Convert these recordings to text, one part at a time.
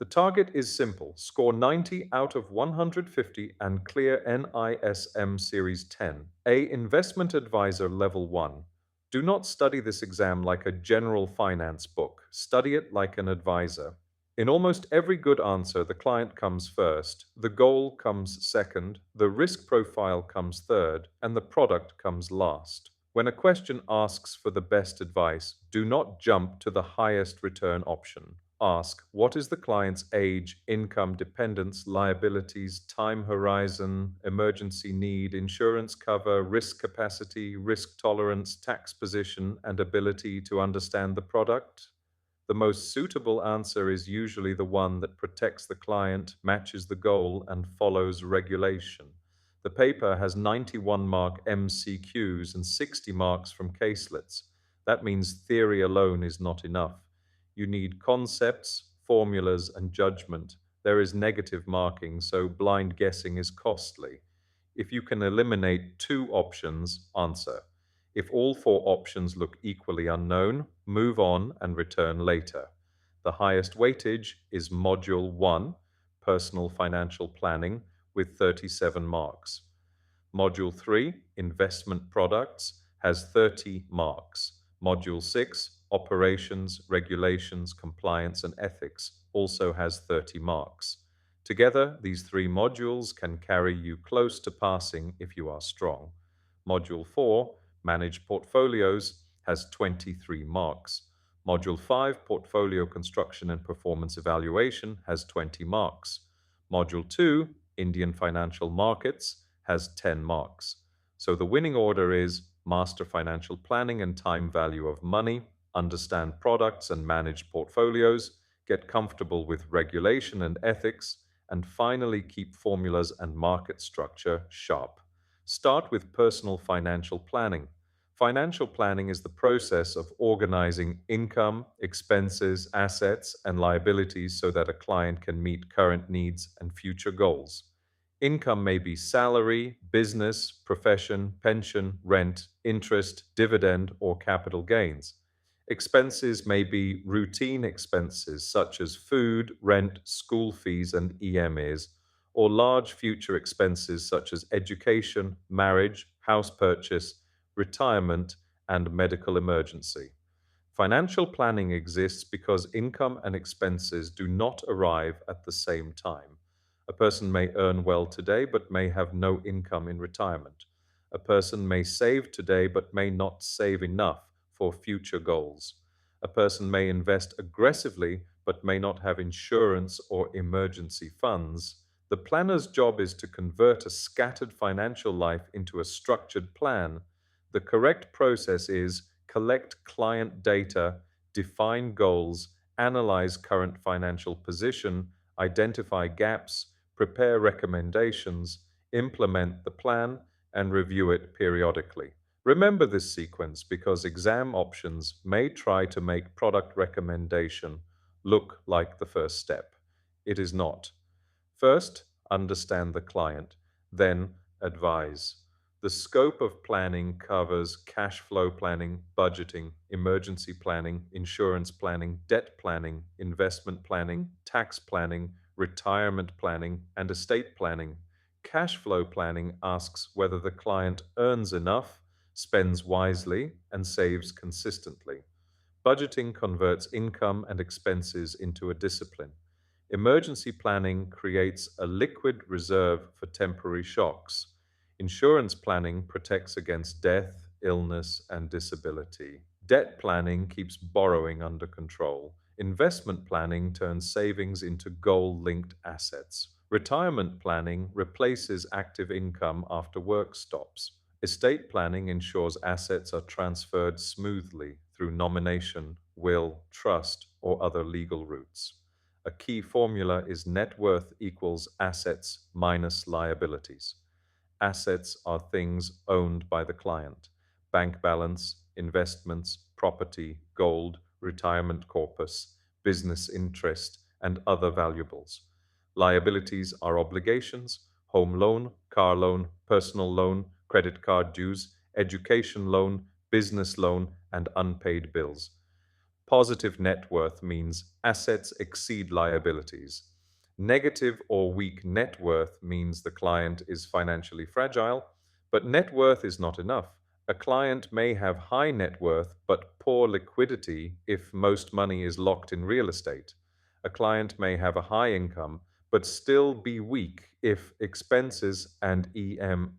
The target is simple: score 90 out of 150 and clear NISM Series 10A Investment Adviser Level 1. Do not study this exam like a general finance book. Study it like an advisor. In almost every good answer, the client comes first, the goal comes second, the risk profile comes third, and the product comes last. When a question asks for the best advice, do not jump to the highest return option. Ask, what is the client's age, income, dependence, liabilities, time horizon, emergency need, insurance cover, risk capacity, risk tolerance, tax position, and ability to understand the product? The most suitable answer is usually the one that protects the client, matches the goal, and follows regulation. The paper has 91 mark MCQs and 60 marks from caselets. That means theory alone is not enough. You need concepts, formulas, and judgment. There is negative marking, so blind guessing is costly. If you can eliminate two options, answer. If all four options look equally unknown, move on and return later. The highest weightage is Module 1, Personal Financial Planning, with 37 marks. Module 3, Investment Products, has 30 marks. Module 6, Operations, Regulations, Compliance and Ethics, also has 30 marks. Together, these three modules can carry you close to passing if you are strong. Module 4, Manage Portfolios, has 23 marks. Module 5, Portfolio Construction and Performance Evaluation, has 20 marks. Module 2, Indian Financial Markets, has 10 marks. So the winning order is master financial planning and time value of money, understand products and manage portfolios, get comfortable with regulation and ethics, and finally keep formulas and market structure sharp. Start with personal financial planning. Financial planning is the process of organizing income, expenses, assets, and liabilities so that a client can meet current needs and future goals. Income may be salary, business, profession, pension, rent, interest, dividend, or capital gains. Expenses may be routine expenses such as food, rent, school fees, and EMAs, or large future expenses such as education, marriage, house purchase, retirement, and medical emergency. Financial planning exists because income and expenses do not arrive at the same time. A person may earn well today but may have no income in retirement. A person may save today but may not save enough for future goals. A person may invest aggressively but may not have insurance or emergency funds. The planner's job is to convert a scattered financial life into a structured plan. The correct process is collect client data, define goals, analyze current financial position, identify gaps, prepare recommendations, implement the plan, and review it periodically. Remember this sequence because exam options may try to make product recommendation look like the first step. It is not. First, understand the client, then advise. The scope of planning covers cash flow planning, budgeting, emergency planning, insurance planning, debt planning, investment planning, tax planning, retirement planning, and estate planning. Cash flow planning asks whether the client earns enough, spends wisely, and saves consistently. Budgeting converts income and expenses into a discipline. Emergency planning creates a liquid reserve for temporary shocks. Insurance planning protects against death, illness, and disability. Debt planning keeps borrowing under control. Investment planning turns savings into goal-linked assets. Retirement planning replaces active income after work stops. Estate planning ensures assets are transferred smoothly through nomination, will, trust, or other legal routes. A key formula is net worth equals assets minus liabilities. Assets are things owned by the client: bank balance, investments, property, gold, retirement corpus, business interest, and other valuables. Liabilities are obligations: home loan, car loan, personal loan, credit card dues, education loan, business loan, and unpaid bills. Positive net worth means assets exceed liabilities. Negative or weak net worth means the client is financially fragile, but net worth is not enough. A client may have high net worth but poor liquidity if most money is locked in real estate. A client may have a high income but still be weak if expenses and EM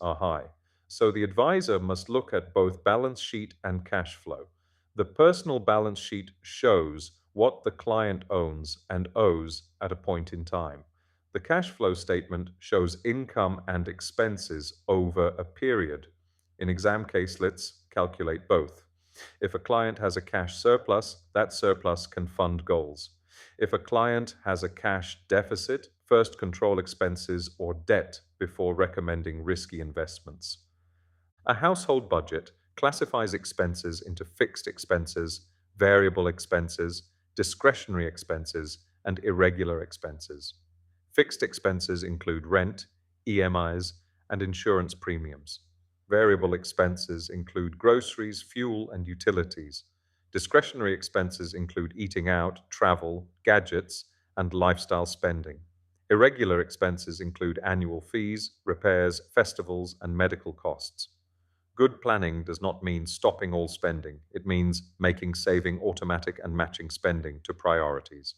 are high. So the advisor must look at both balance sheet and cash flow. The personal balance sheet shows what the client owns and owes at a point in time. The cash flow statement shows income and expenses over a period. In exam caselets, calculate both. If a client has a cash surplus, that surplus can fund goals. If a client has a cash deficit, first control expenses or debt before recommending risky investments. A household budget classifies expenses into fixed expenses, variable expenses, discretionary expenses, and irregular expenses. Fixed expenses include rent, EMIs, and insurance premiums. Variable expenses include groceries, fuel, and utilities. Discretionary expenses include eating out, travel, gadgets, and lifestyle spending. Irregular expenses include annual fees, repairs, festivals, and medical costs. Good planning does not mean stopping all spending. It means making saving automatic and matching spending to priorities.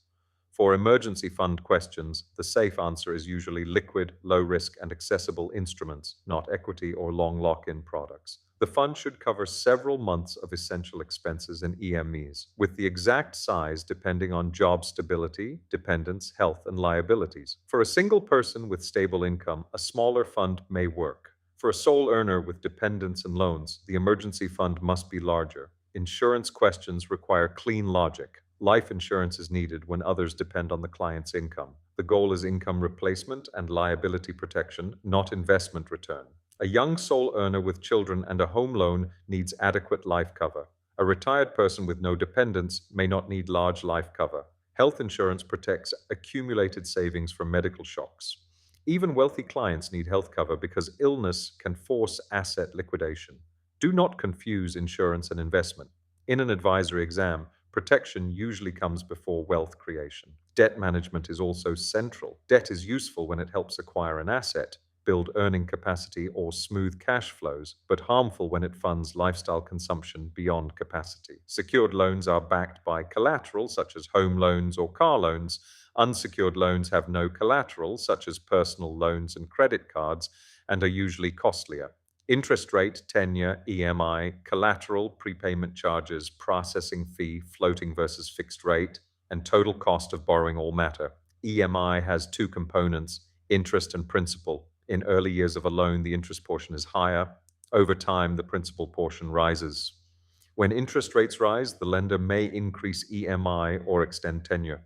For emergency fund questions, the safe answer is usually liquid, low risk, and accessible instruments, not equity or long lock in products. The fund should cover several months of essential expenses and EMEs, with the exact size depending on job stability, dependents, health, and liabilities. For a single person with stable income, a smaller fund may work. For a sole earner with dependents and loans, the emergency fund must be larger. Insurance questions require clean logic. Life insurance is needed when others depend on the client's income. The goal is income replacement and liability protection, not investment return. A young sole earner with children and a home loan needs adequate life cover. A retired person with no dependents may not need large life cover. Health insurance protects accumulated savings from medical shocks. Even wealthy clients need health cover because illness can force asset liquidation. Do not confuse insurance and investment. In an advisory exam, protection usually comes before wealth creation. Debt management is also central. Debt is useful when it helps acquire an asset, build earning capacity, or smooth cash flows, but harmful when it funds lifestyle consumption beyond capacity. Secured loans are backed by collateral, such as home loans or car loans. Unsecured loans have no collateral, such as personal loans and credit cards, and are usually costlier. Interest rate, tenure, EMI, collateral, prepayment charges, processing fee, floating versus fixed rate, and total cost of borrowing all matter. EMI has two components, interest and principal. In early years of a loan, the interest portion is higher. Over time, the principal portion rises. When interest rates rise, the lender may increase EMI or extend tenure.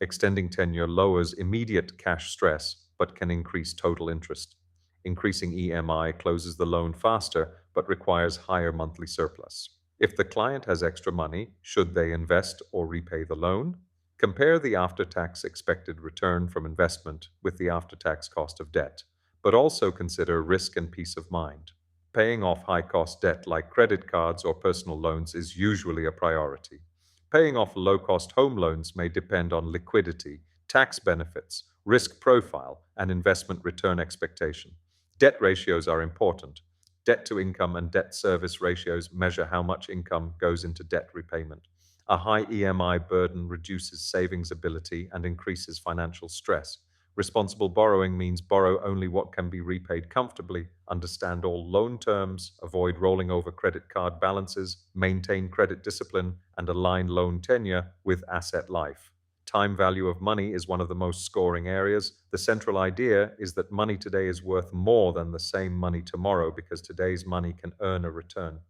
Extending tenure lowers immediate cash stress, but can increase total interest. Increasing EMI closes the loan faster, but requires higher monthly surplus. If the client has extra money, should they invest or repay the loan? Compare the after-tax expected return from investment with the after-tax cost of debt, but also consider risk and peace of mind. Paying off high-cost debt like credit cards or personal loans is usually a priority. Paying off low-cost home loans may depend on liquidity, tax benefits, risk profile, and investment return expectation. Debt ratios are important. Debt to income and debt service ratios measure how much income goes into debt repayment. A high EMI burden reduces savings ability and increases financial stress. Responsible borrowing means borrow only what can be repaid comfortably, understand all loan terms, avoid rolling over credit card balances, maintain credit discipline, and align loan tenure with asset life. Time value of money is one of the most scoring areas. The central idea is that money today is worth more than the same money tomorrow because today's money can earn a return.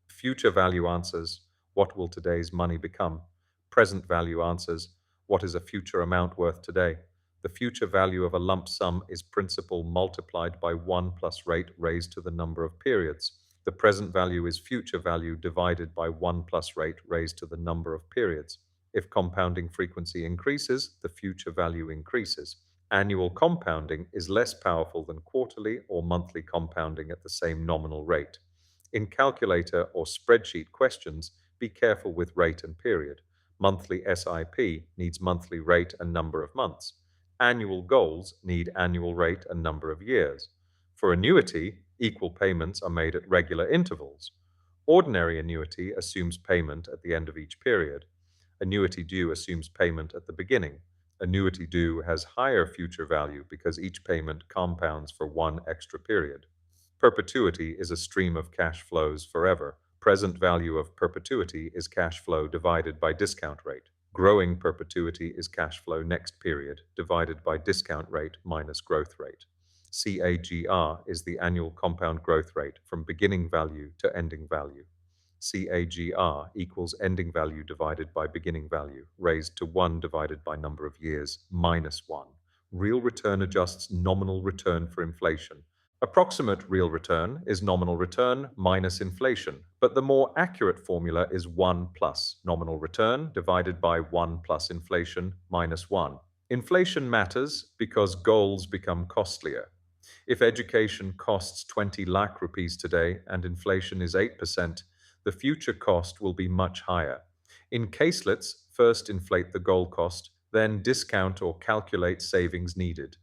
Future value answers, what will today's money become? Present value answers, what is a future amount worth today? The future value of a lump sum is principal multiplied by 1 plus rate raised to the number of periods. The present value is future value divided by 1 plus rate raised to the number of periods. If compounding frequency increases, the future value increases. Annual compounding is less powerful than quarterly or monthly compounding at the same nominal rate. In calculator or spreadsheet questions, Be careful with rate and period. Monthly SIP needs monthly rate and number of months. Annual goals need annual rate and number of years. For annuity, equal payments are made at regular intervals. Ordinary annuity assumes payment at the end of each period. Annuity due assumes payment at the beginning. Annuity due has higher future value because each payment compounds for one extra period. Perpetuity is a stream of cash flows forever. Present value of perpetuity is cash flow divided by discount rate. Growing perpetuity is cash flow next period divided by discount rate minus growth rate. CAGR is the annual compound growth rate from beginning value to ending value. CAGR equals ending value divided by beginning value, raised to 1 divided by number of years minus 1. Real return adjusts nominal return for inflation. Approximate real return is nominal return minus inflation, but the more accurate formula is 1 plus nominal return divided by 1 plus inflation minus 1. Inflation matters because goals become costlier. If education costs 20 lakh rupees today and inflation is 8%, the future cost will be much higher. In caselets, first inflate the goal cost, then discount or calculate savings needed.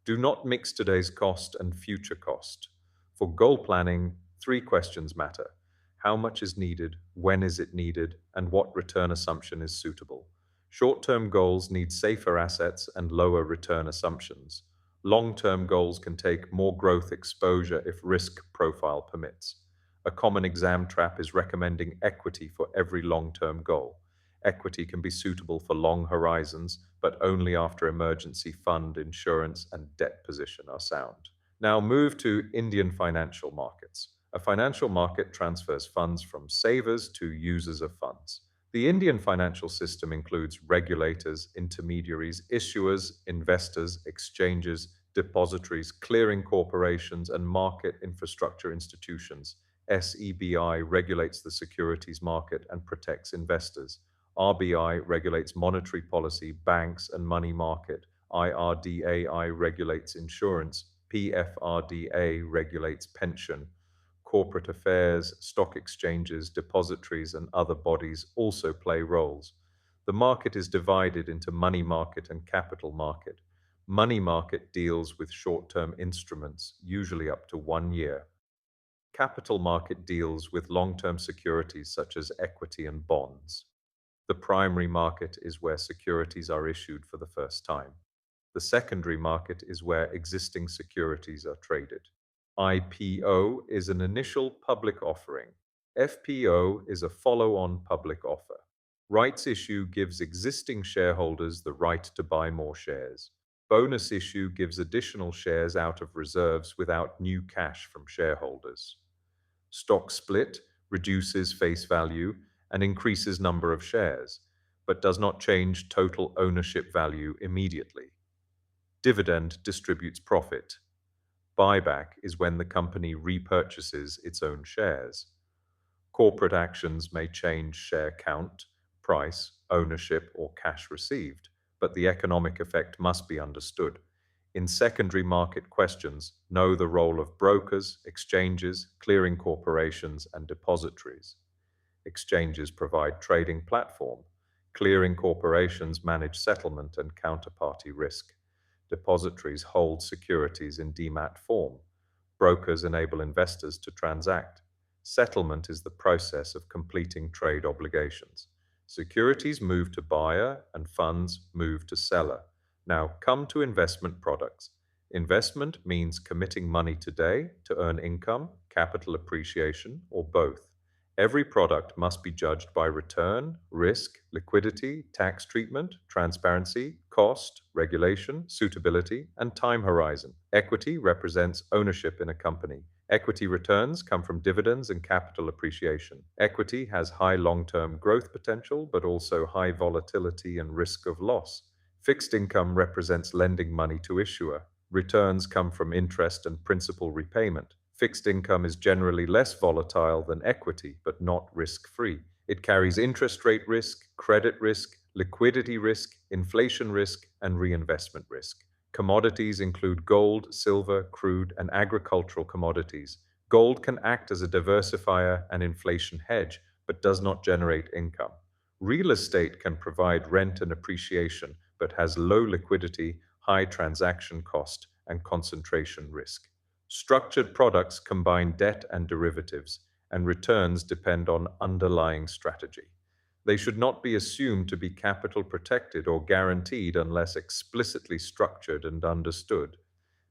Do not mix today's cost and future cost. For goal planning, 3 questions matter. How much is needed, when is it needed, and what return assumption is suitable? Short-term goals need safer assets and lower return assumptions. Long-term goals can take more growth exposure if risk profile permits. A common exam trap is recommending equity for every long-term goal. Equity can be suitable for long horizons, but only after emergency fund, insurance, and debt position are sound. Now move to Indian financial markets. A financial market transfers funds from savers to users of funds. The Indian financial system includes regulators, intermediaries, issuers, investors, exchanges, depositories, clearing corporations, and market infrastructure institutions. SEBI regulates the securities market and protects investors. RBI regulates monetary policy, banks, and money market. IRDAI regulates insurance. PFRDA regulates pension. Corporate affairs, stock exchanges, depositories, and other bodies also play roles. The market is divided into money market and capital market. Money market deals with short-term instruments, usually up to 1 year. Capital market deals with long-term securities such as equity and bonds. The primary market is where securities are issued for the first time. The secondary market is where existing securities are traded. IPO is an initial public offering. FPO is a follow-on public offer. Rights issue gives existing shareholders the right to buy more shares. Bonus issue gives additional shares out of reserves without new cash from shareholders. Stock split reduces face value and increases number of shares, but does not change total ownership value immediately. Dividend distributes profit. Buyback is when the company repurchases its own shares. Corporate actions may change share count, price, ownership, or cash received, but the economic effect must be understood. In secondary market questions, know the role of brokers, exchanges, clearing corporations, and depositories. Exchanges provide trading platform. Clearing corporations manage settlement and counterparty risk. Depositories hold securities in demat form. Brokers enable investors to transact. Settlement is the process of completing trade obligations. Securities move to buyer and funds move to seller. Now come to investment products. Investment means committing money today to earn income, capital appreciation, or both. Every product must be judged by return, risk, liquidity, tax treatment, transparency, cost, regulation, suitability, and time horizon. Equity represents ownership in a company. Equity returns come from dividends and capital appreciation. Equity has high long-term growth potential, but also high volatility and risk of loss. Fixed income represents lending money to issuer. Returns come from interest and principal repayment. Fixed income is generally less volatile than equity, but not risk-free. It carries interest rate risk, credit risk, liquidity risk, inflation risk, and reinvestment risk. Commodities include gold, silver, crude, and agricultural commodities. Gold can act as a diversifier and inflation hedge, but does not generate income. Real estate can provide rent and appreciation, but has low liquidity, high transaction cost, and concentration risk. Structured products combine debt and derivatives, and returns depend on underlying strategy. They should not be assumed to be capital protected or guaranteed unless explicitly structured and understood.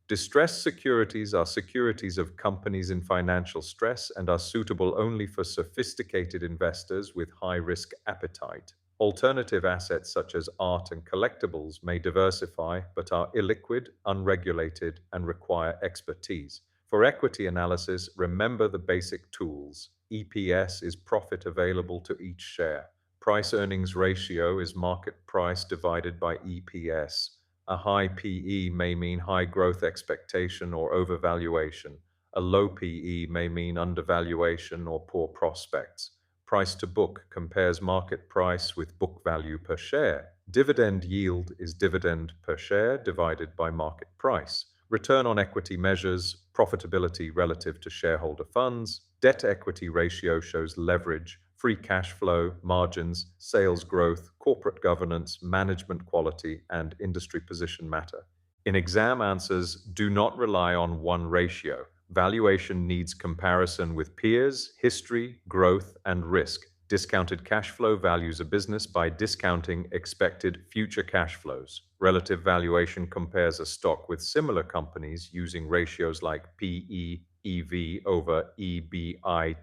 Distressed securities are securities of companies in financial stress and are suitable only for sophisticated investors with high risk appetite. Alternative assets such as art and collectibles may diversify but are illiquid, unregulated, and require expertise. For equity analysis, remember the basic tools. EPS is profit available to each share. Price earnings ratio is market price divided by EPS. A high PE may mean high growth expectation or overvaluation. A low PE may mean undervaluation or poor prospects. Price to book compares market price with book value per share. Dividend yield is dividend per share divided by market price. Return on equity measures profitability relative to shareholder funds. Debt equity ratio shows leverage. Free cash flow, margins, sales growth, corporate governance, management quality, and industry position matter. In exam answers, do not rely on one ratio. Valuation needs comparison with peers, history, growth, and risk. Discounted cash flow values a business by discounting expected future cash flows. Relative valuation compares a stock with similar companies using ratios like PE, EV over EBITDA,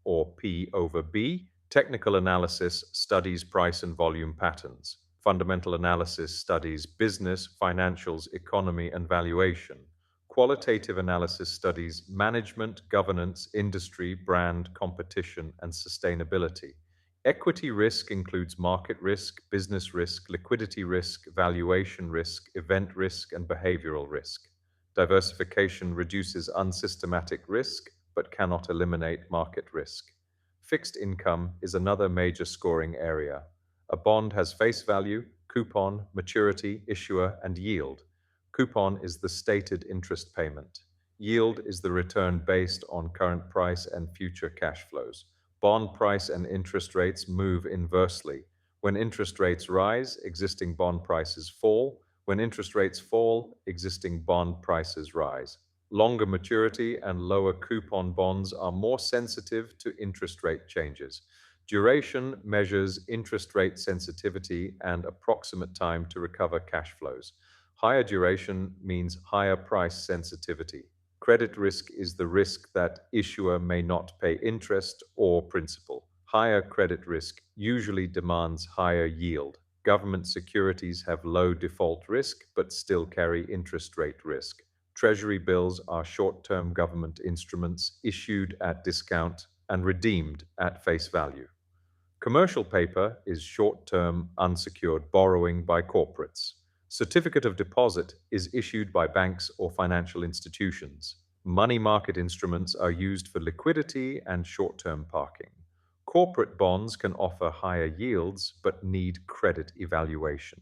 or P over B. Technical analysis studies price and volume patterns. Fundamental analysis studies business, financials, economy, and valuation. Qualitative analysis studies management, governance, industry, brand, competition, and sustainability. Equity risk includes market risk, business risk, liquidity risk, valuation risk, event risk, and behavioral risk. Diversification reduces unsystematic risk, but cannot eliminate market risk. Fixed income is another major scoring area. A bond has face value, coupon, maturity, issuer, and yield. Coupon is the stated interest payment. Yield is the return based on current price and future cash flows. Bond price and interest rates move inversely. When interest rates rise, existing bond prices fall. When interest rates fall, existing bond prices rise. Longer maturity and lower coupon bonds are more sensitive to interest rate changes. Duration measures interest rate sensitivity and approximate time to recover cash flows. Higher duration means higher price sensitivity. Credit risk is the risk that issuer may not pay interest or principal. Higher credit risk usually demands higher yield. Government securities have low default risk but still carry interest rate risk. Treasury bills are short-term government instruments issued at discount and redeemed at face value. Commercial paper is short-term unsecured borrowing by corporates. Certificate of deposit is issued by banks or financial institutions. Money market instruments are used for liquidity and short-term parking. Corporate bonds can offer higher yields but need credit evaluation.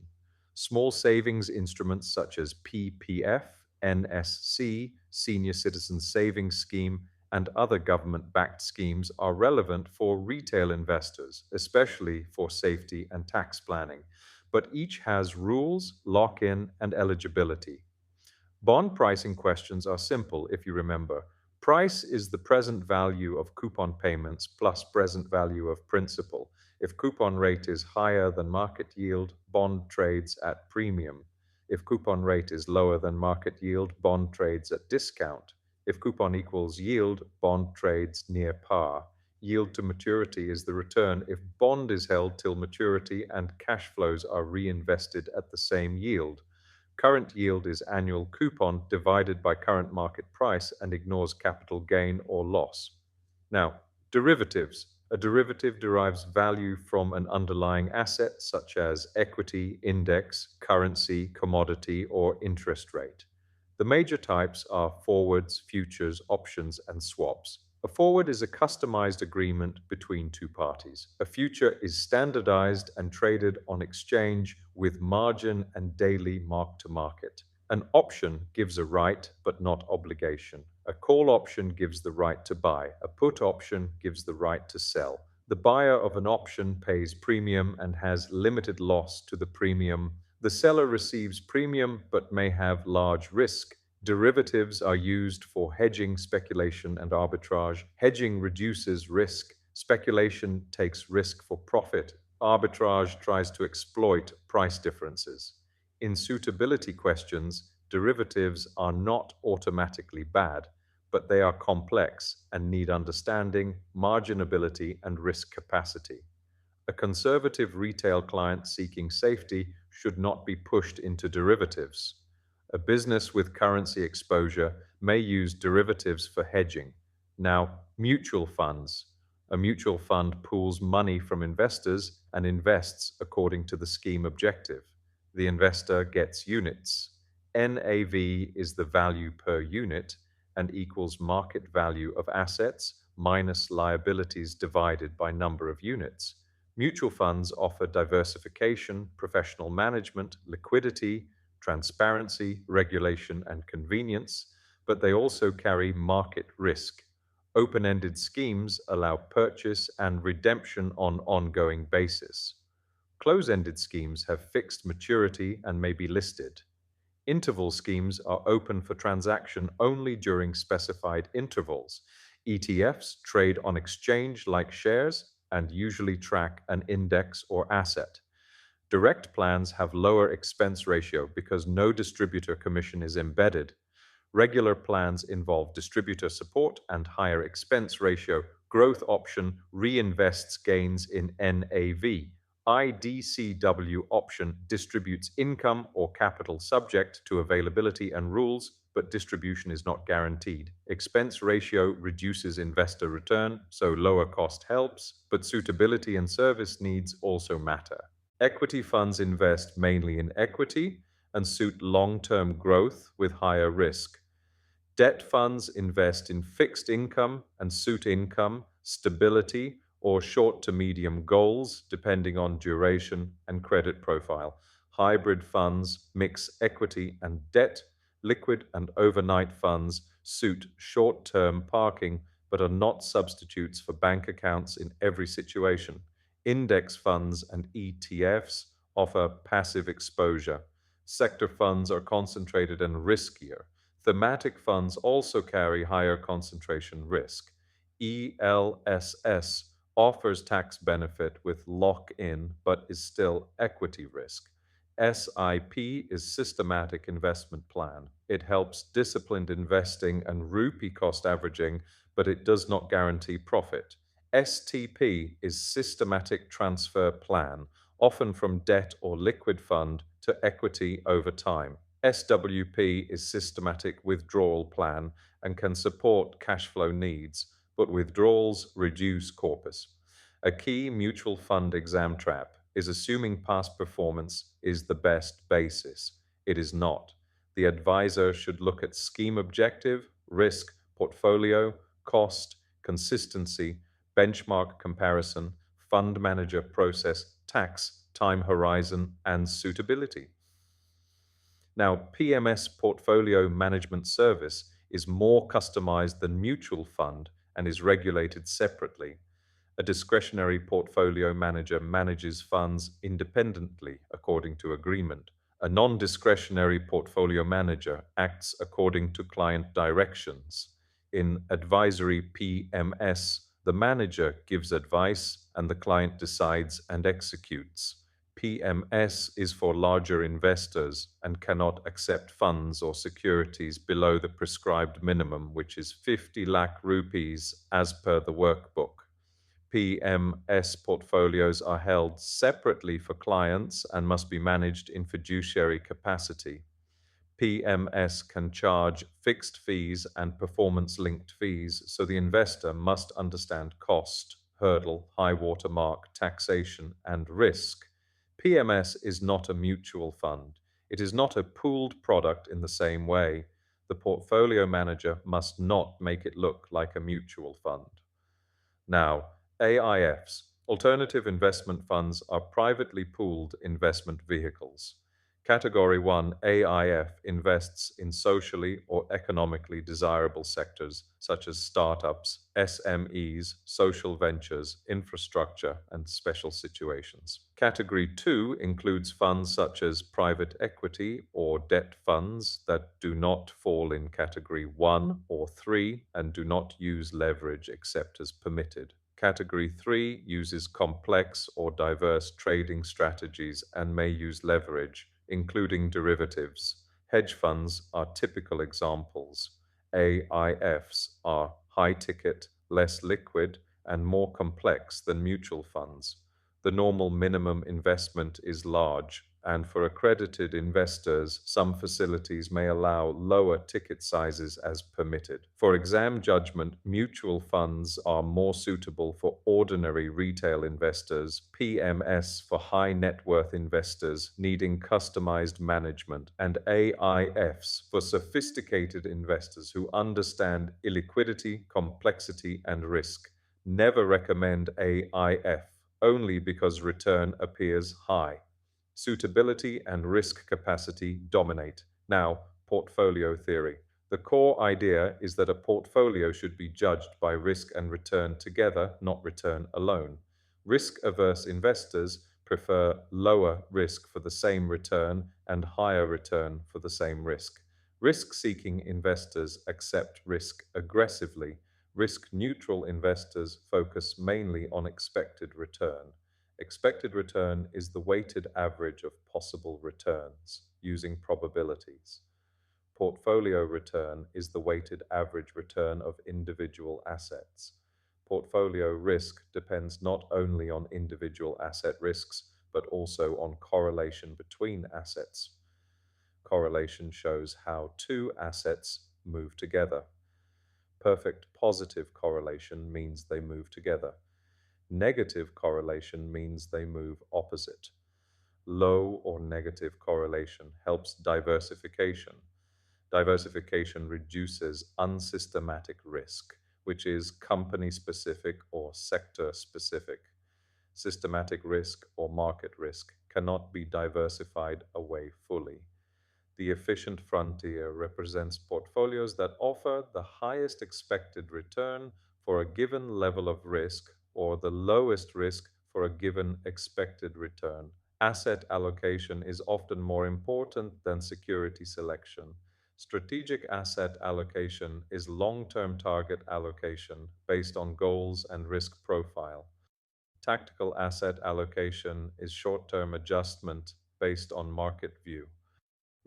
Small savings instruments such as PPF, NSC, Senior Citizen Savings Scheme, and other government-backed schemes are relevant for retail investors, especially for safety and tax planning, but each has rules, lock-in, and eligibility. Bond pricing questions are simple if you remember. Price is the present value of coupon payments plus present value of principal. If coupon rate is higher than market yield, bond trades at premium. If coupon rate is lower than market yield, bond trades at discount. If coupon equals yield, bond trades near par. Yield to maturity is the return if bond is held till maturity and cash flows are reinvested at the same yield. Current yield is annual coupon divided by current market price and ignores capital gain or loss. Now, derivatives. A derivative derives value from an underlying asset such as equity, index, currency, commodity, or interest rate. The major types are forwards, futures, options, and swaps. A forward is a customized agreement between two parties. A future is standardized and traded on exchange with margin and daily mark-to-market. An option gives a right but not obligation. A call option gives the right to buy. A put option gives the right to sell. The buyer of an option pays premium and has limited loss to the premium. The seller receives premium but may have large risk. Derivatives are used for hedging, speculation, and arbitrage. Hedging reduces risk. Speculation takes risk for profit. Arbitrage tries to exploit price differences. In suitability questions, derivatives are not automatically bad, but they are complex and need understanding, marginability, and risk capacity. A conservative retail client seeking safety should not be pushed into derivatives. A business with currency exposure may use derivatives for hedging. Now, mutual funds. A mutual fund pools money from investors and invests according to the scheme objective. The investor gets units. NAV is the value per unit and equals market value of assets minus liabilities divided by number of units. Mutual funds offer diversification, professional management, liquidity, transparency, regulation, and convenience, but they also carry market risk. Open-ended schemes allow purchase and redemption on ongoing basis. Close-ended schemes have fixed maturity and may be listed. Interval schemes are open for transaction only during specified intervals. ETFs trade on exchange like shares and usually track an index or asset. Direct plans have lower expense ratio because no distributor commission is embedded. Regular plans involve distributor support and higher expense ratio. Growth option reinvests gains in NAV. IDCW option distributes income or capital subject to availability and rules, but distribution is not guaranteed. Expense ratio reduces investor return, so lower cost helps, but suitability and service needs also matter. Equity funds invest mainly in equity and suit long-term growth with higher risk. Debt funds invest in fixed income and suit income, stability, or short to medium goals, depending on duration and credit profile. Hybrid funds mix equity and debt. Liquid and overnight funds suit short-term parking, but are not substitutes for bank accounts in every situation. Index funds and ETFs offer passive exposure. Sector funds are concentrated and riskier. Thematic funds also carry higher concentration risk. ELSS offers tax benefit with lock-in but is still equity risk. SIP is systematic investment plan. It helps disciplined investing and rupee cost averaging, but it does not guarantee profit. STP is systematic transfer plan, often from debt or liquid fund to equity over time. SWP is systematic withdrawal plan and can support cash flow needs, but withdrawals reduce corpus. A key mutual fund exam trap is assuming past performance is the best basis. It is not. The advisor should look at scheme objective, risk, portfolio, cost, consistency, benchmark comparison, fund manager process, tax, time horizon, and suitability. Now, PMS Portfolio Management Service is more customized than mutual fund and is regulated separately. A discretionary portfolio manager manages funds independently according to agreement. A non-discretionary portfolio manager acts according to client directions. In advisory PMS, the manager gives advice and the client decides and executes. PMS is for larger investors and cannot accept funds or securities below the prescribed minimum, which is 50 lakh rupees as per the workbook. PMS portfolios are held separately for clients and must be managed in fiduciary capacity. PMS can charge fixed fees and performance-linked fees, so the investor must understand cost, hurdle, high water mark, taxation, and risk. PMS is not a mutual fund. It is not a pooled product in the same way. The portfolio manager must not make it look like a mutual fund. Now, AIFs, alternative investment funds, are privately pooled investment vehicles. Category 1 AIF invests in socially or economically desirable sectors such as startups, SMEs, social ventures, infrastructure, and special situations. Category 2 includes funds such as private equity or debt funds that do not fall in Category 1 or 3 and do not use leverage except as permitted. Category 3 uses complex or diverse trading strategies and may use leverage, including derivatives. Hedge funds are typical examples. AIFs are high ticket, less liquid, and more complex than mutual funds. The normal minimum investment is large, and for accredited investors, some facilities may allow lower ticket sizes as permitted. For exam judgment, mutual funds are more suitable for ordinary retail investors, PMS for high net worth investors needing customized management, and AIFs for sophisticated investors who understand illiquidity, complexity, and risk. Never recommend AIF only because return appears high. Suitability and risk capacity dominate. Now, portfolio theory. The core idea is that a portfolio should be judged by risk and return together, not return alone. Risk-averse investors prefer lower risk for the same return and higher return for the same risk. Risk-seeking investors accept risk aggressively. Risk-neutral investors focus mainly on expected return. Expected return is the weighted average of possible returns using probabilities. Portfolio return is the weighted average return of individual assets. Portfolio risk depends not only on individual asset risks, but also on correlation between assets. Correlation shows how two assets move together. Perfect positive correlation means they move together. Negative correlation means they move opposite. Low or negative correlation helps diversification. Diversification reduces unsystematic risk, which is company specific or sector specific. Systematic risk or market risk cannot be diversified away fully. The efficient frontier represents portfolios that offer the highest expected return for a given level of risk or the lowest risk for a given expected return. Asset allocation is often more important than security selection. Strategic asset allocation is long-term target allocation based on goals and risk profile. Tactical asset allocation is short-term adjustment based on market view.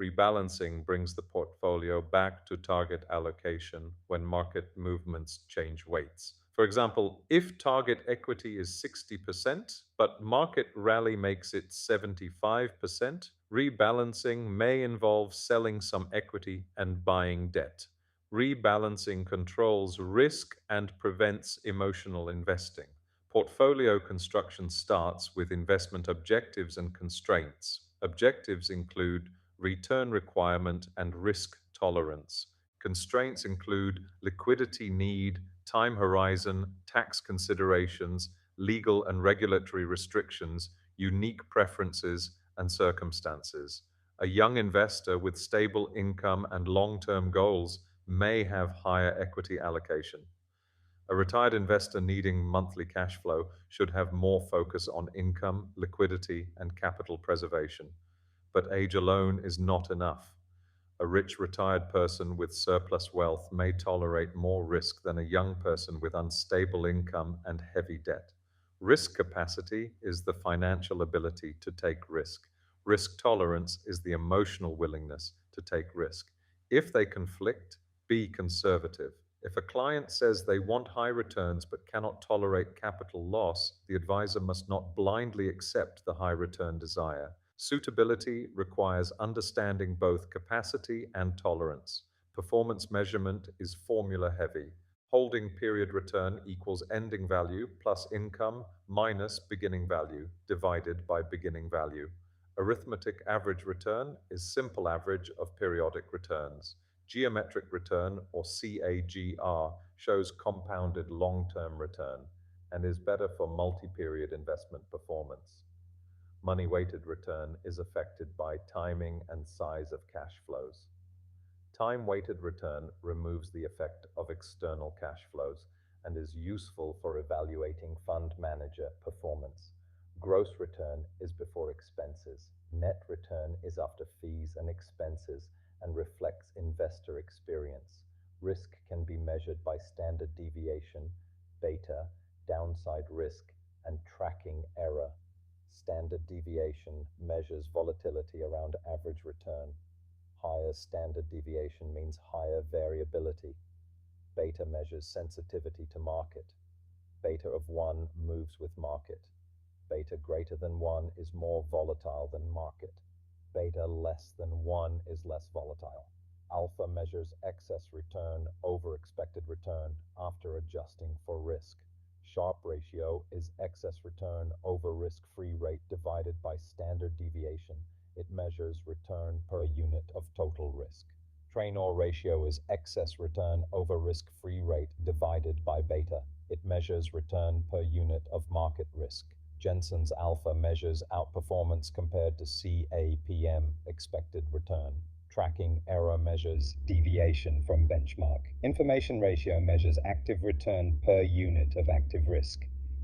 Rebalancing brings the portfolio back to target allocation when market movements change weights. For example, if target equity is 60%, but market rally makes it 75%, rebalancing may involve selling some equity and buying debt. Rebalancing controls risk and prevents emotional investing. Portfolio construction starts with investment objectives and constraints. Objectives include return requirement, and risk tolerance. Constraints include liquidity need, time horizon, tax considerations, legal and regulatory restrictions, unique preferences, and circumstances. A young investor with stable income and long-term goals may have higher equity allocation. A retired investor needing monthly cash flow should have more focus on income, liquidity, and capital preservation. But age alone is not enough. A rich retired person with surplus wealth may tolerate more risk than a young person with unstable income and heavy debt. Risk capacity is the financial ability to take risk. Risk tolerance is the emotional willingness to take risk. If they conflict, be conservative. If a client says they want high returns but cannot tolerate capital loss, the advisor must not blindly accept the high return desire. Suitability requires understanding both capacity and tolerance. Performance measurement is formula heavy. Holding period return equals ending value plus income minus beginning value divided by beginning value. Arithmetic average return is simple average of periodic returns. Geometric return, or CAGR, shows compounded long-term return and is better for multi-period investment performance. Money-weighted return is affected by timing and size of cash flows. Time-weighted return removes the effect of external cash flows and is useful for evaluating fund manager performance. Gross return is before expenses. Net return is after fees and expenses and reflects investor experience. Risk can be measured by standard deviation, beta, downside risk, and tracking error. Standard deviation measures volatility around average return. Higher standard deviation means higher variability. Beta measures sensitivity to market. Beta of 1 moves with market. Beta greater than 1 is more volatile than market. Beta less than 1 is less volatile. Alpha measures excess return over expected return after adjusting for risk. Sharpe ratio is excess return over risk-free rate divided by standard deviation. It measures return per unit of total risk. Trainor ratio is excess return over risk-free rate divided by beta. It measures return per unit of market risk. Jensen's alpha measures outperformance compared to CAPM, expected return. Tracking error measures deviation from benchmark. Information ratio measures active return per unit of active risk.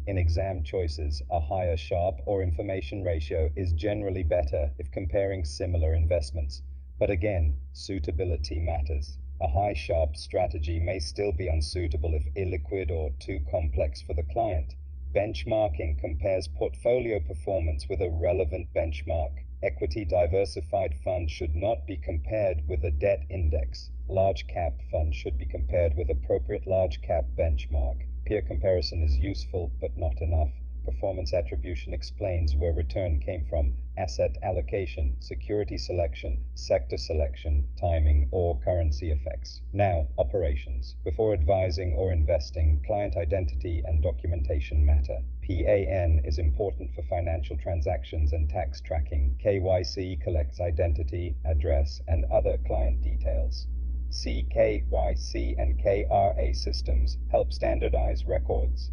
In exam choices, a higher Sharpe or information ratio is generally better if comparing similar investments. But again, suitability matters. A high Sharpe strategy may still be unsuitable if illiquid or too complex for the client. Benchmarking compares portfolio performance with a relevant benchmark. Equity diversified fund should not be compared with a debt index. Large cap fund should be compared with appropriate large cap benchmark. Peer comparison is useful but not enough. Performance attribution explains where return came from. Asset allocation, security selection, sector selection, timing, or currency effects. Now, operations. Before advising or investing, client identity and documentation matter. PAN is important for financial transactions and tax tracking. KYC collects identity, address, and other client details. CKYC and KRA systems help standardize records.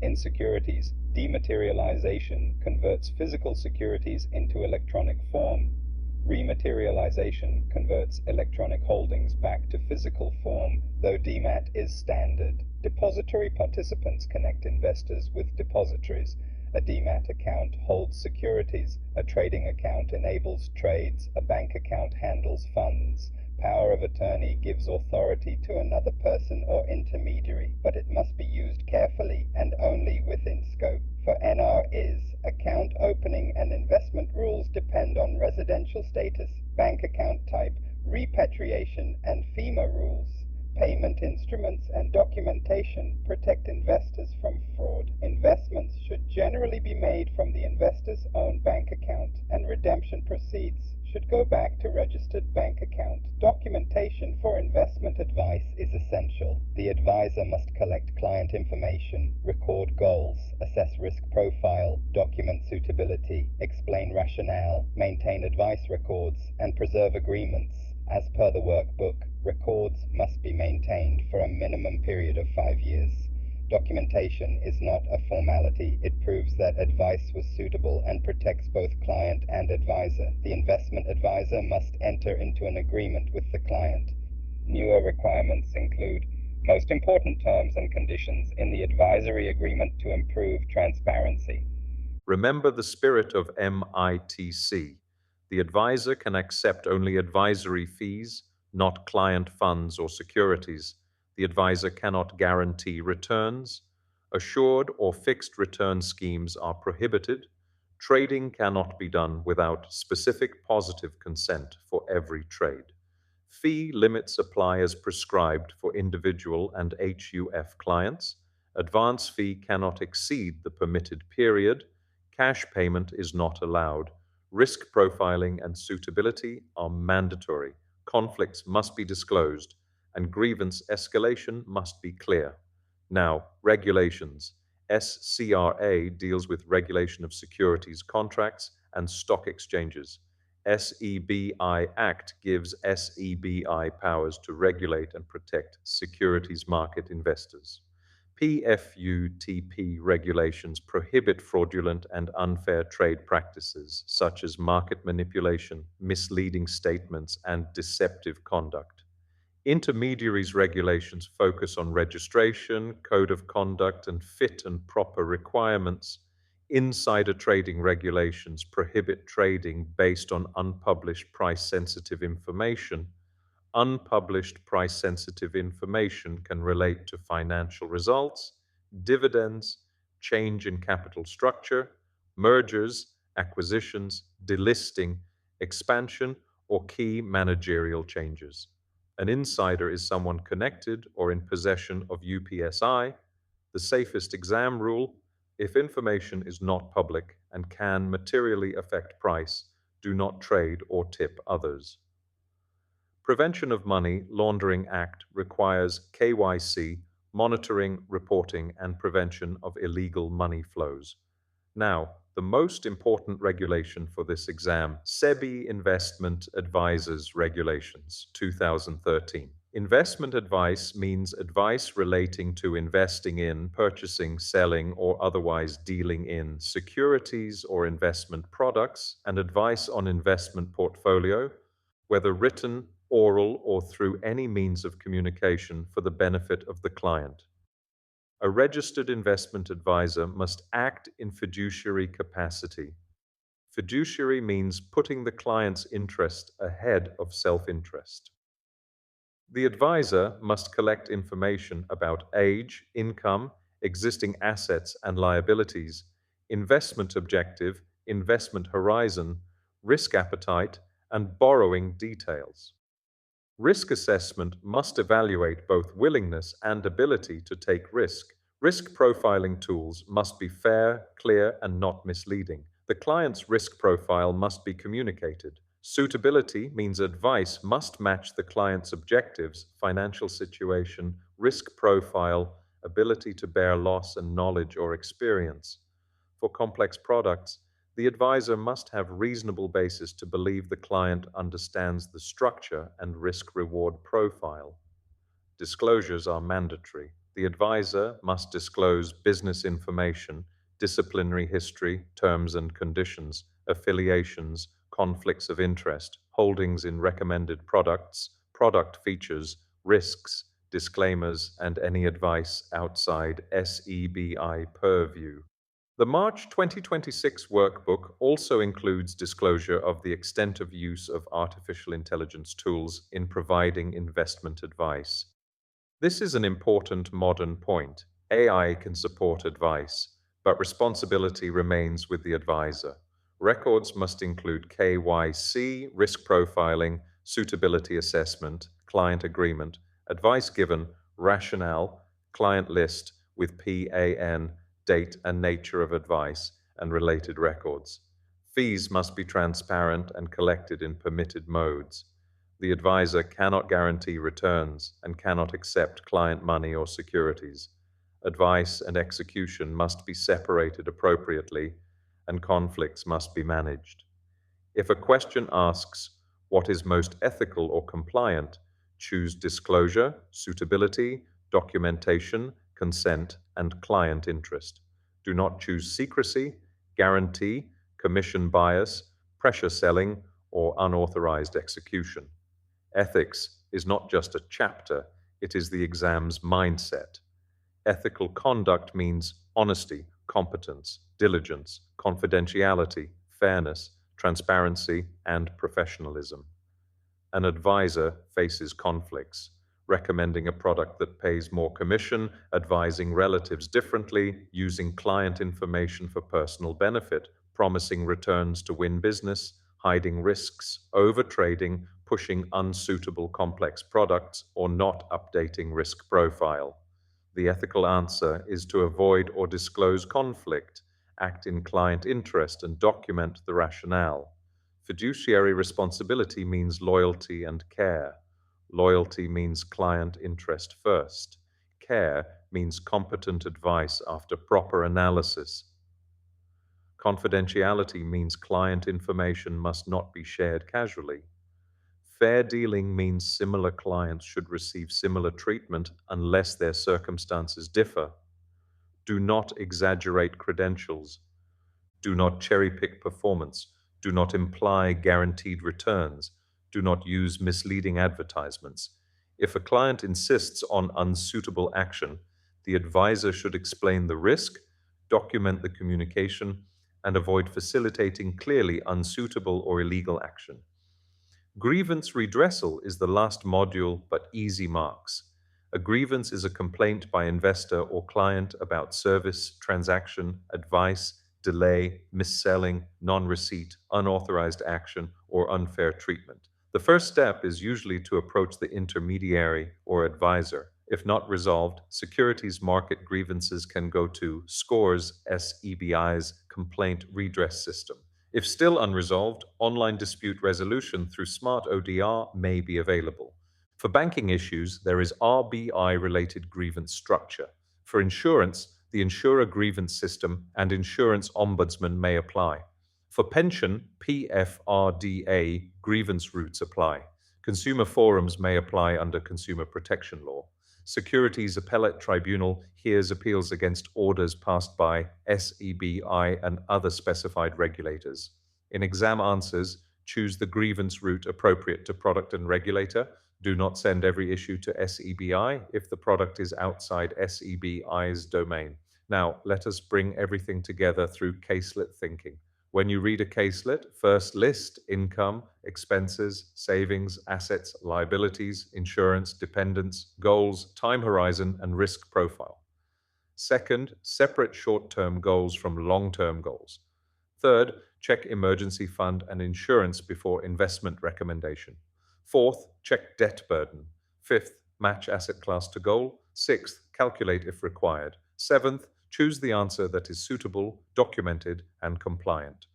In securities, dematerialization converts physical securities into electronic form. Rematerialization converts electronic holdings back to physical form, though DMAT is standard. Depository participants connect investors with depositories. A DMAT account holds securities. A trading account enables trades. A bank account handles funds. Power of attorney gives authority to another person or intermediary, but it must be used carefully and only within scope. For NRIs, account opening and investment rules depend on residential status, bank account type, repatriation, and FEMA rules. Payment instruments and documentation protect investors from fraud. Investments should generally be made from the investor's own bank account, and redemption proceeds should go back to registered bank account. Documentation for investment advice is essential. The advisor must collect client information, record goals, assess risk profile, document suitability, explain rationale, maintain advice records, and preserve agreements. As per the workbook, records must be maintained for a minimum period of 5 years. Documentation is not a formality. It proves that advice was suitable and protects both client and advisor. The investment advisor must enter into an agreement with the client. Newer requirements include most important terms and conditions in the advisory agreement to improve transparency. Remember the spirit of MITC. The advisor can accept only advisory fees, not client funds or securities. The advisor cannot guarantee returns. Assured or fixed return schemes are prohibited. Trading cannot be done without specific positive consent for every trade. Fee limits apply as prescribed for individual and HUF clients. Advance fee cannot exceed the permitted period. Cash payment is not allowed. Risk profiling and suitability are mandatory. Conflicts must be disclosed, and grievance escalation must be clear. Now, regulations. SCRA deals with regulation of securities contracts and stock exchanges. SEBI Act gives SEBI powers to regulate and protect securities market investors. PFUTP regulations prohibit fraudulent and unfair trade practices, such as market manipulation, misleading statements, and deceptive conduct. Intermediaries regulations focus on registration, code of conduct, and fit and proper requirements. Insider trading regulations prohibit trading based on unpublished price-sensitive information. Unpublished price-sensitive information can relate to financial results, dividends, change in capital structure, mergers, acquisitions, delisting, expansion, or key managerial changes. An insider is someone connected or in possession of UPSI. The safest exam rule: if information is not public and can materially affect price, do not trade or tip others. Prevention of Money Laundering Act requires KYC, monitoring, reporting, and prevention of illegal money flows. Now, the most important regulation for this exam, SEBI Investment Advisers Regulations, 2013. Investment advice means advice relating to investing in, purchasing, selling, or otherwise dealing in securities or investment products, and advice on investment portfolio, whether written, oral, or through any means of communication for the benefit of the client. A registered investment advisor must act in fiduciary capacity. Fiduciary means putting the client's interest ahead of self-interest. The advisor must collect information about age, income, existing assets and liabilities, investment objective, investment horizon, risk appetite, and borrowing details. Risk assessment must evaluate both willingness and ability to take risk. Risk profiling tools must be fair, clear, and not misleading. The client's risk profile must be communicated. Suitability means advice must match the client's objectives, financial situation, risk profile, ability to bear loss, and knowledge or experience. For complex products, the advisor must have reasonable basis to believe the client understands the structure and risk-reward profile. Disclosures are mandatory. The advisor must disclose business information, disciplinary history, terms and conditions, affiliations, conflicts of interest, holdings in recommended products, product features, risks, disclaimers, and any advice outside SEBI purview. The March 2026 workbook also includes disclosure of the extent of use of artificial intelligence tools in providing investment advice. This is an important modern point. AI can support advice, but responsibility remains with the advisor. Records must include KYC, risk profiling, suitability assessment, client agreement, advice given, rationale, client list with PAN, date and nature of advice, and related records. Fees must be transparent and collected in permitted modes. The advisor cannot guarantee returns and cannot accept client money or securities. Advice and execution must be separated appropriately, and conflicts must be managed. If a question asks, what is most ethical or compliant, choose disclosure, suitability, documentation, consent, and client interest. Do not choose secrecy, guarantee, commission bias, pressure selling, or unauthorized execution. Ethics is not just a chapter, it is the exam's mindset. Ethical conduct means honesty, competence, diligence, confidentiality, fairness, transparency, and professionalism. An advisor faces conflicts, recommending a product that pays more commission, advising relatives differently, using client information for personal benefit, promising returns to win business, hiding risks, overtrading, pushing unsuitable complex products, or not updating risk profile. The ethical answer is to avoid or disclose conflict, act in client interest, and document the rationale. Fiduciary responsibility means loyalty and care. Loyalty means client interest first. Care means competent advice after proper analysis. Confidentiality means client information must not be shared casually. Fair dealing means similar clients should receive similar treatment unless their circumstances differ. Do not exaggerate credentials. Do not cherry-pick performance. Do not imply guaranteed returns. Do not use misleading advertisements. If a client insists on unsuitable action, the advisor should explain the risk, document the communication, and avoid facilitating clearly unsuitable or illegal action. Grievance redressal is the last module but easy marks. A grievance is a complaint by investor or client about service, transaction, advice, delay, mis-selling, non-receipt, unauthorized action, or unfair treatment. The first step is usually to approach the intermediary or advisor. If not resolved, securities market grievances can go to SCORE's SEBI's complaint redress system. If still unresolved, online dispute resolution through Smart ODR may be available. For banking issues, there is RBI-related grievance structure. For insurance, the insurer grievance system and insurance ombudsman may apply. For pension, PFRDA grievance routes apply. Consumer forums may apply under consumer protection law. Securities Appellate Tribunal hears appeals against orders passed by SEBI and other specified regulators. In exam answers, choose the grievance route appropriate to product and regulator. Do not send every issue to SEBI if the product is outside SEBI's domain. Now, let us bring everything together through caselet thinking. When you read a caselet, first list income, expenses, savings, assets, liabilities, insurance, dependents, goals, time horizon, and risk profile. Second, separate short-term goals from long-term goals. Third, check emergency fund and insurance before investment recommendation. Fourth, check debt burden. Fifth, match asset class to goal. Sixth, calculate if required. Seventh, choose the answer that is suitable, documented, and compliant.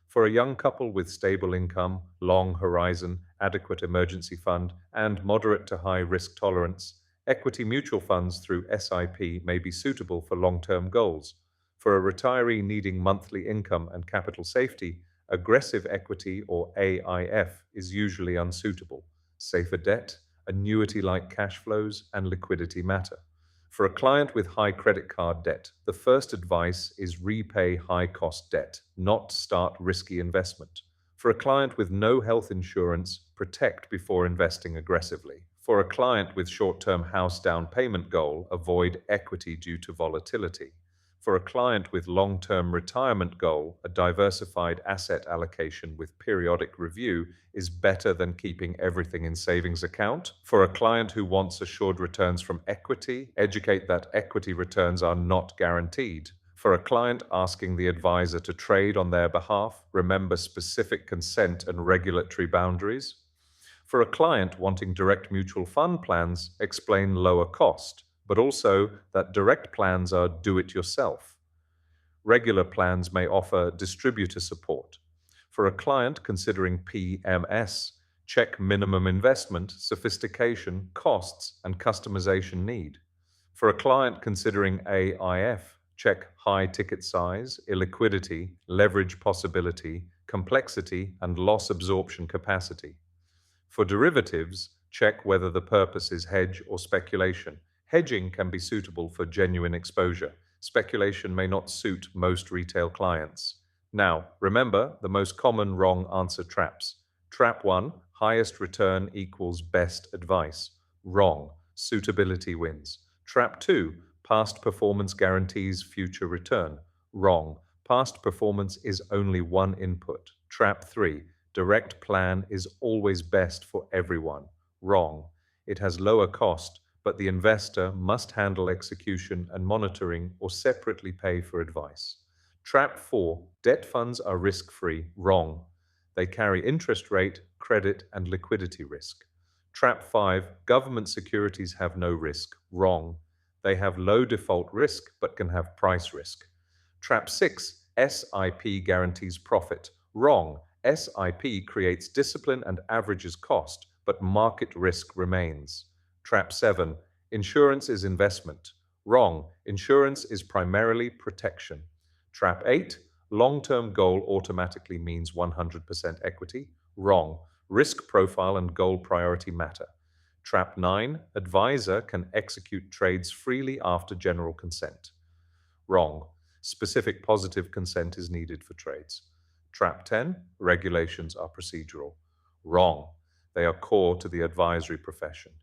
For a young couple with stable income, long horizon, adequate emergency fund, and moderate to high risk tolerance, equity mutual funds through SIP may be suitable for long-term goals. For a retiree needing monthly income and capital safety, aggressive equity or AIF is usually unsuitable. Safer debt, annuity-like cash flows, and liquidity matter. For a client with high credit card debt, the first advice is repay high-cost debt, not start risky investment. For a client with no health insurance, protect before investing aggressively. For a client with short-term house down payment goal, avoid equity due to volatility. For a client with long-term retirement goal, a diversified asset allocation with periodic review is better than keeping everything in savings account. For a client who wants assured returns from equity, educate that equity returns are not guaranteed. For a client asking the advisor to trade on their behalf, remember specific consent and regulatory boundaries. For a client wanting direct mutual fund plans, explain lower cost, but also that direct plans are do-it-yourself. Regular plans may offer distributor support. For a client considering PMS, check minimum investment, sophistication, costs, and customization need. For a client considering AIF, check high ticket size, illiquidity, leverage possibility, complexity, and loss absorption capacity. For derivatives, check whether the purpose is hedge or speculation. Hedging can be suitable for genuine exposure. Speculation may not suit most retail clients. Now, remember the most common wrong answer traps. Trap 1, highest return equals best advice. Wrong. Suitability wins. Trap 2, past performance guarantees future return. Wrong. Past performance is only one input. Trap 3, direct plan is always best for everyone. Wrong. It has lower cost, but the investor must handle execution and monitoring or separately pay for advice. Trap 4, debt funds are risk-free. Wrong. They carry interest rate, credit, and liquidity risk. Trap 5, government securities have no risk. Wrong. They have low default risk but can have price risk. Trap 6, SIP guarantees profit. Wrong. SIP creates discipline and averages cost, but market risk remains. Trap 7, insurance is investment. Wrong. Insurance is primarily protection. Trap 8, long-term goal automatically means 100% equity. Wrong. Risk profile and goal priority matter. Trap 9, advisor can execute trades freely after general consent. Wrong. Specific positive consent is needed for trades. Trap 10. Regulations are procedural. Wrong. They are core to the advisory profession.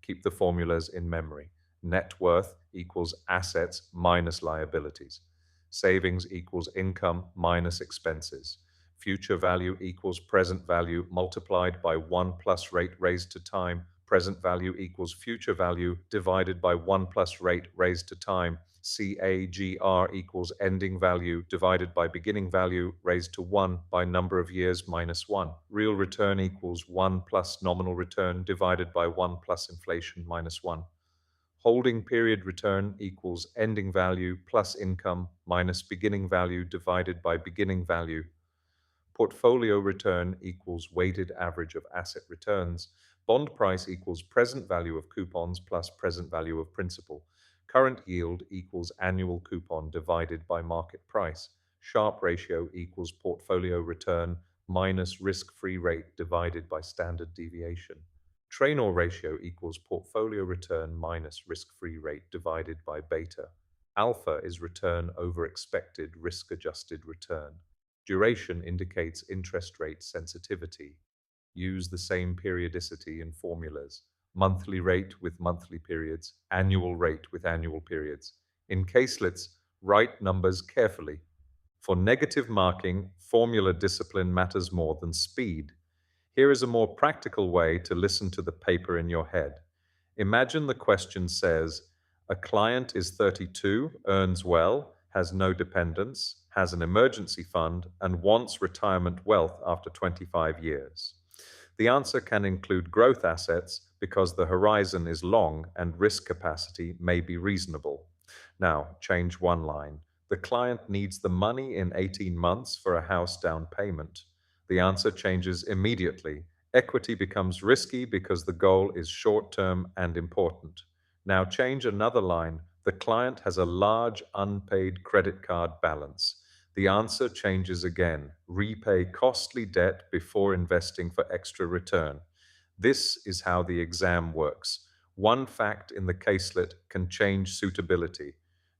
Keep the formulas in memory. Net worth equals assets minus liabilities. Savings equals income minus expenses. Future value equals present value multiplied by 1 plus rate raised to time. Present value equals future value divided by 1 plus rate raised to time. CAGR equals ending value divided by beginning value raised to 1 by number of years minus 1. Real return equals 1 plus nominal return divided by 1 plus inflation minus 1. Holding period return equals ending value plus income minus beginning value divided by beginning value. Portfolio return equals weighted average of asset returns. Bond price equals present value of coupons plus present value of principal. Current yield equals annual coupon divided by market price. Sharpe ratio equals portfolio return minus risk-free rate divided by standard deviation. Traynor ratio equals portfolio return minus risk-free rate divided by beta. Alpha is return over expected risk-adjusted return. Duration indicates interest rate sensitivity. Use the same periodicity in formulas. Monthly rate with monthly periods, annual rate with annual periods. In caselets, write numbers carefully. For negative marking, formula discipline matters more than speed. Here is a more practical way to listen to the paper in your head. Imagine the question says, a client is 32, earns well, has no dependents, has an emergency fund, and wants retirement wealth after 25 years. The answer can include growth assets because the horizon is long and risk capacity may be reasonable. Now, change one line. The client needs the money in 18 months for a house down payment. The answer changes immediately. Equity becomes risky because the goal is short-term and important. Now change another line. The client has a large unpaid credit card balance. The answer changes again. Repay costly debt before investing for extra return. This is how the exam works. One fact in the caselet can change suitability.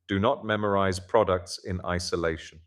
Do not memorize products in isolation.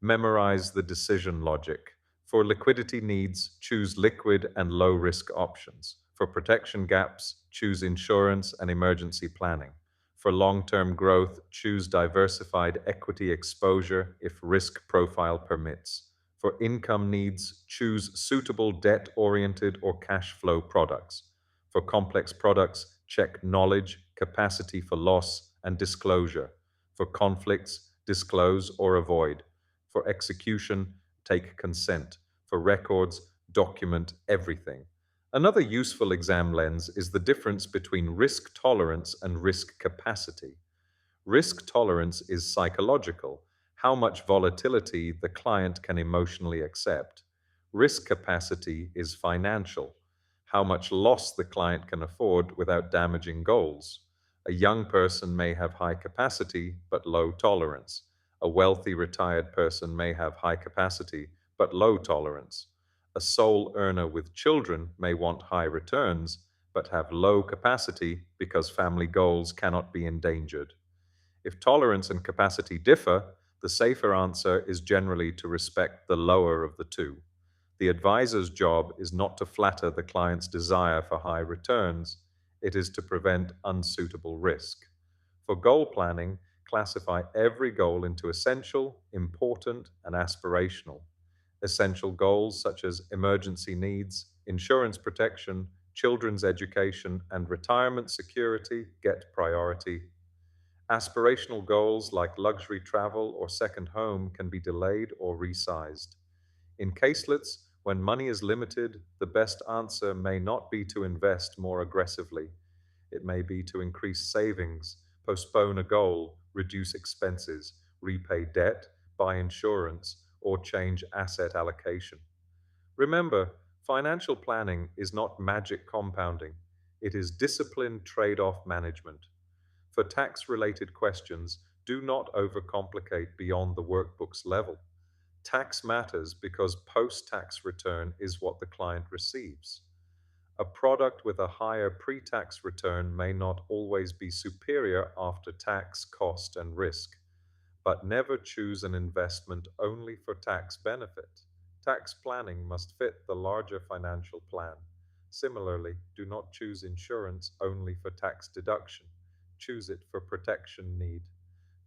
Memorize the decision logic. For liquidity needs, choose liquid and low-risk options. For protection gaps, choose insurance and emergency planning. For long-term growth, choose diversified equity exposure if risk profile permits. For income needs, choose suitable debt-oriented or cash flow products. For complex products, check knowledge, capacity for loss, and disclosure. For conflicts, disclose or avoid. For execution, take consent. For records, document everything. Another useful exam lens is the difference between risk tolerance and risk capacity. Risk tolerance is psychological, how much volatility the client can emotionally accept. Risk capacity is financial, how much loss the client can afford without damaging goals. A young person may have high capacity but low tolerance. A wealthy retired person may have high capacity but low tolerance. A sole earner with children may want high returns but have low capacity because family goals cannot be endangered. If tolerance and capacity differ, the safer answer is generally to respect the lower of the two. The advisor's job is not to flatter the client's desire for high returns, it is to prevent unsuitable risk. For goal planning, classify every goal into essential, important, and aspirational. Essential goals such as emergency needs, insurance protection, children's education, and retirement security get priority. Aspirational goals like luxury travel or second home can be delayed or resized. In caselets, when money is limited, the best answer may not be to invest more aggressively. It may be to increase savings, postpone a goal, reduce expenses, repay debt, buy insurance, or change asset allocation. Remember, financial planning is not magic compounding. It is disciplined trade-off management. For tax-related questions, do not overcomplicate beyond the workbook's level. Tax matters because post-tax return is what the client receives. A product with a higher pre-tax return may not always be superior after tax, cost, and risk. but never choose an investment only for tax benefit. Tax planning must fit the larger financial plan. Similarly, do not choose insurance only for tax deduction. Choose it for protection need.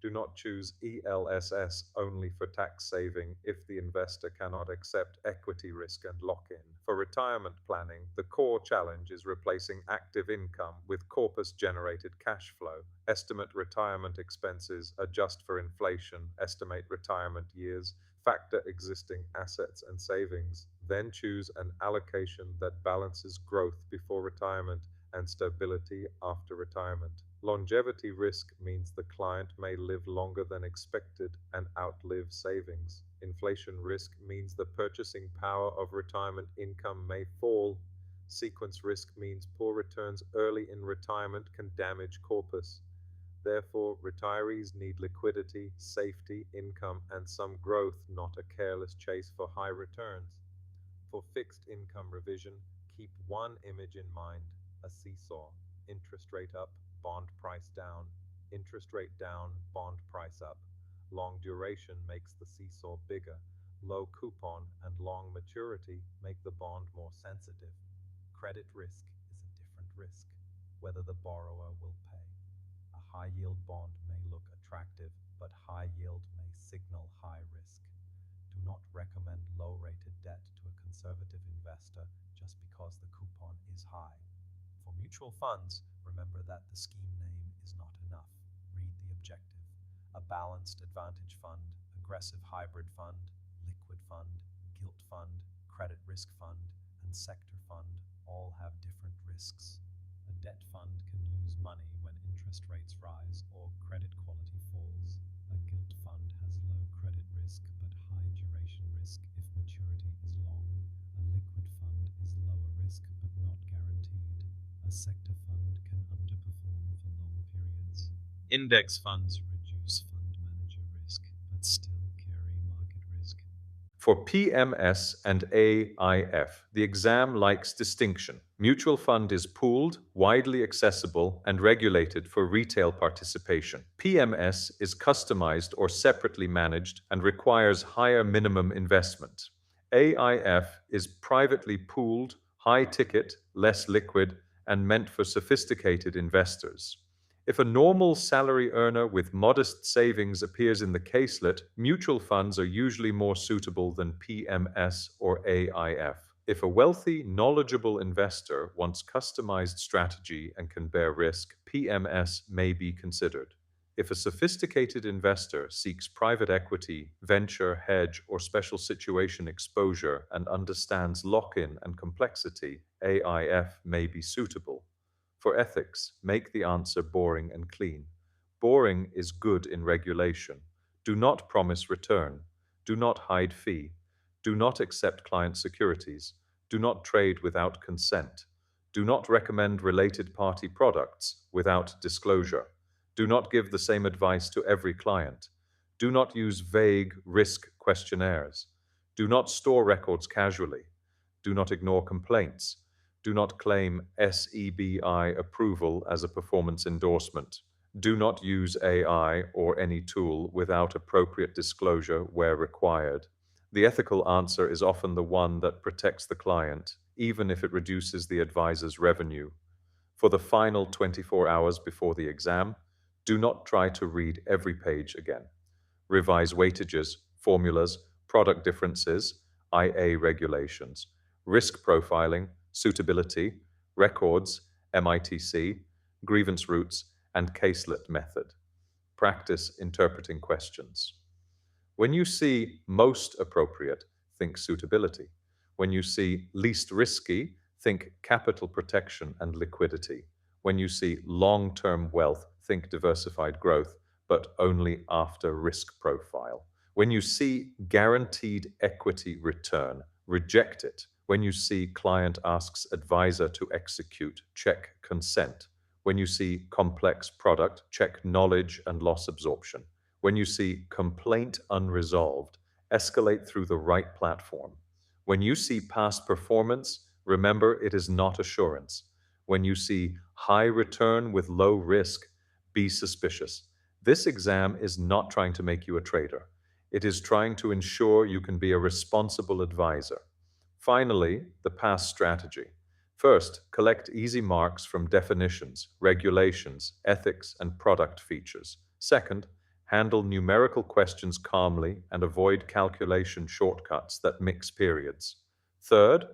Do not choose ELSS only for tax saving if the investor cannot accept equity risk and lock-in. For retirement planning, the core challenge is replacing active income with corpus-generated cash flow. Estimate retirement expenses, adjust for inflation, estimate retirement years, factor existing assets and savings. Then choose an allocation that balances growth before retirement and stability after retirement. Longevity risk means the client may live longer than expected and outlive savings. Inflation risk means the purchasing power of retirement income may fall. Sequence risk means poor returns early in retirement can damage corpus. Therefore, retirees need liquidity, safety, income, and some growth, not a careless chase for high returns. For fixed income revision, keep one image in mind: a seesaw. Interest rate up, bond price down. Interest rate down, bond price up. Long duration makes the seesaw bigger. Low coupon and long maturity make the bond more sensitive. Credit risk is a different risk, whether the borrower will pay. A high-yield bond may look attractive, but high yield may signal high risk. Do not recommend low-rated debt to a conservative investor just because the coupon is high. For mutual funds, remember that the scheme name is not enough. Read the objective. A balanced advantage fund, aggressive hybrid fund, liquid fund, gilt fund, credit risk fund, and sector fund all have different risks. A debt fund can lose money when interest rates rise or credit quality falls. A gilt fund has low credit risk but high duration risk if maturity is long. A liquid fund is lower risk but not guaranteed. A sector fund can underperform for long periods. Index funds reduce fund manager risk but still carry market risk. For PMS and AIF, the exam likes distinction. Mutual fund is pooled, widely accessible, and regulated for retail participation. PMS is customized or separately managed and requires higher minimum investment. AIF is privately pooled, high ticket, less liquid, and meant for sophisticated investors. If a normal salary earner with modest savings appears in the caselet, mutual funds are usually more suitable than PMS or AIF. If a wealthy, knowledgeable investor wants customized strategy and can bear risk, PMS may be considered. If a sophisticated investor seeks private equity, venture, hedge, or special situation exposure and understands lock-in and complexity, AIF may be suitable. For ethics, make the answer boring and clean. Boring is good in regulation. Do not promise return. Do not hide fee. Do not accept client securities. Do not trade without consent. Do not recommend related party products without disclosure. Do not give the same advice to every client. Do not use vague risk questionnaires. Do not store records casually. Do not ignore complaints. Do not claim SEBI approval as a performance endorsement. Do not use AI or any tool without appropriate disclosure where required. The ethical answer is often the one that protects the client, even if it reduces the advisor's revenue. For the final 24 hours before the exam, do not try to read every page again. Revise weightages, formulas, product differences, IA regulations, risk profiling, suitability, records, MITC, grievance routes, and caselet method. Practice interpreting questions. When you see most appropriate, think suitability. When you see least risky, think capital protection and liquidity. When you see long-term wealth, think diversified growth, but only after risk profile. When you see guaranteed equity return, reject it. When you see client asks advisor to execute, check consent. When you see complex product, check knowledge and loss absorption. When you see complaint unresolved, escalate through the right platform. When you see past performance, remember it is not assurance. When you see high return with low risk, be suspicious. This exam is not trying to make you a trader. It is trying to ensure you can be a responsible advisor. Finally, the pass strategy. First, collect easy marks from definitions, regulations, ethics, and product features. Second, handle numerical questions calmly and avoid calculation shortcuts that mix periods. Third,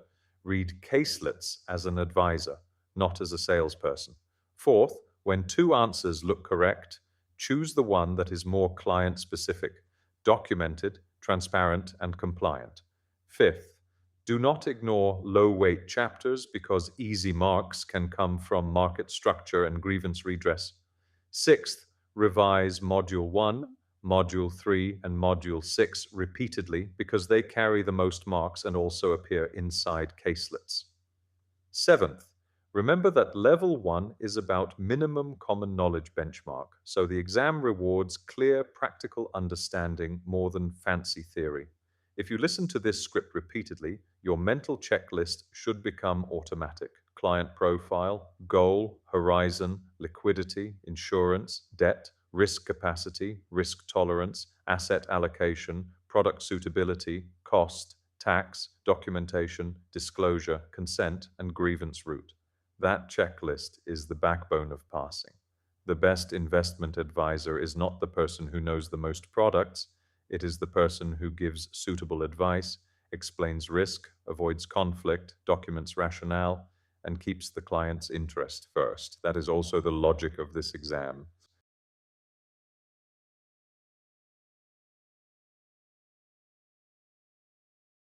read caselets as an advisor, not as a salesperson. Fourth, when two answers look correct, choose the one that is more client-specific, documented, transparent, and compliant. Fifth, do not ignore low-weight chapters because easy marks can come from market structure and grievance redress. Sixth, revise Module 1, Module 3, and Module 6 repeatedly because they carry the most marks and also appear inside caselets. Seventh, remember that Level 1 is about minimum common knowledge benchmark, so the exam rewards clear, practical understanding more than fancy theory. If you listen to this script repeatedly, your mental checklist should become automatic. Client profile, goal, horizon, liquidity, insurance, debt, risk capacity, risk tolerance, asset allocation, product suitability, cost, tax, documentation, disclosure, consent, and grievance route. That checklist is the backbone of passing. The best investment advisor is not the person who knows the most products. It is the person who gives suitable advice, explains risk, avoids conflict, documents rationale, and keeps the client's interest first. That is also the logic of this exam.